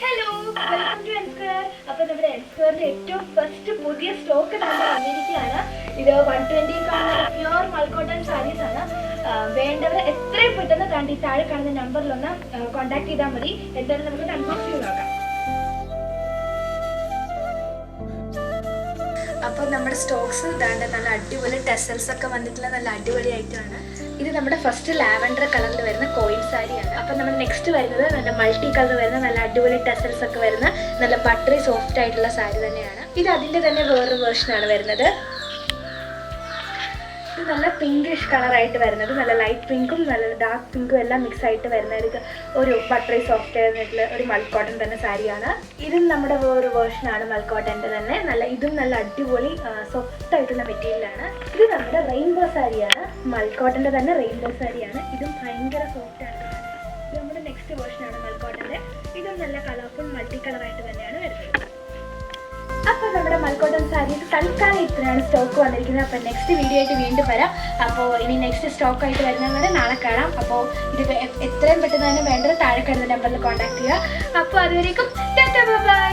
Hello, welcome to എൻസ്ക്വയർ. അപ്പോൾ നമ്മുടെ എൻസ്ക്വയറിന്റെ ഏറ്റവും ഫസ്റ്റ് പുതിയ സ്റ്റോക്ക് നമ്മൾ വന്നിരിക്കുകയാണ്. ഇത് 120 പ്യുവർ മൽക്കോട്ടൺ സാരീസ് ആണ്. വേണ്ടവർ എത്രയും പെട്ടെന്ന് കണ്ടി താഴെ കാണുന്ന നമ്പറിലൊന്ന് കോൺടാക്ട് ചെയ്താൽ മതി. എന്തായാലും നമുക്ക് കൺഫേം ചെയ്ത് നോക്കാം. അപ്പോൾ നമ്മുടെ സ്റ്റോക്സ് ഇതാണ്ട് നല്ല അടിപൊളി ടെസൽസ് ഒക്കെ വന്നിട്ടുള്ള നല്ല അടിപൊളി ഐറ്റമാണ്. ഇത് നമ്മുടെ ഫസ്റ്റ് ലാവൻഡർ കളറിൽ വരുന്ന കോയിൻ സാരിയാണ്. അപ്പം നമ്മൾ നെക്സ്റ്റ് വരുന്നത് നല്ല മൾട്ടി കളർ വരുന്ന നല്ല അടിപൊളി ടെസൽസ് ഒക്കെ വരുന്ന നല്ല ബട്ടറി സോഫ്റ്റ് ആയിട്ടുള്ള സാരി തന്നെയാണ്. ഇത് അതിൻ്റെ തന്നെ വേറൊരു വേർഷനാണ് വരുന്നത്. ഇത് നല്ല പിങ്കിഷ് കളറായിട്ട് വരുന്നത്, നല്ല ലൈറ്റ് പിങ്കും നല്ല ഡാർക്ക് പിങ്കും എല്ലാം മിക്സ് ആയിട്ട് വരുന്ന ഒരു ബട്ടറി സോഫ്റ്റ് ആയിട്ടുള്ള ഒരു മൽക്കോട്ടൺ തന്നെ സാരിയാണ്. ഇതും നമ്മുടെ വേറൊരു വേർഷനാണ് മൽക്കോട്ടൻ്റെ തന്നെ. ഇതും നല്ല അടിപൊളി സോഫ്റ്റ് ആയിട്ടുള്ള മെറ്റീരിയലാണ്. ഇത് നമ്മുടെ റെയിൻബോ സാരിയാണ്, മൽക്കോട്ടൻ്റെ തന്നെ റെയിൻബോ സാരിയാണ്. ഇതും ഭയങ്കര സോഫ്റ്റ് ആണ്. ഇത് നമ്മുടെ നെക്സ്റ്റ് വേർഷനാണ് മൽക്കോട്ടൻ്റെ. ഇതും നല്ല കളർഫുൾ മൾട്ടി കളറായിട്ട് തന്നെയാണ് വരുന്നത്. അപ്പോൾ നമ്മുടെ മൽക്കോട്ടൺ സാരീസ് തൽക്കാലം ഇത്രയാണ് സ്റ്റോക്ക് വന്നിരിക്കുന്നത്. അപ്പോൾ നെക്സ്റ്റ് വീഡിയോ ആയിട്ട് വീണ്ടും വരാം. അപ്പോൾ ഇനി നെക്സ്റ്റ് സ്റ്റോക്ക് ആയിട്ട് വരുന്നവരെ നാളെ കാണാം. അപ്പോൾ ഇത് എത്രയും പെട്ടെന്ന് തന്നെ വേണ്ടത് താഴെ കാണുന്ന നമ്പറിൽ കോൺടാക്ട് ചെയ്യുക. അപ്പോൾ അതുവരേക്കും ടാറ്റാ ബൈ.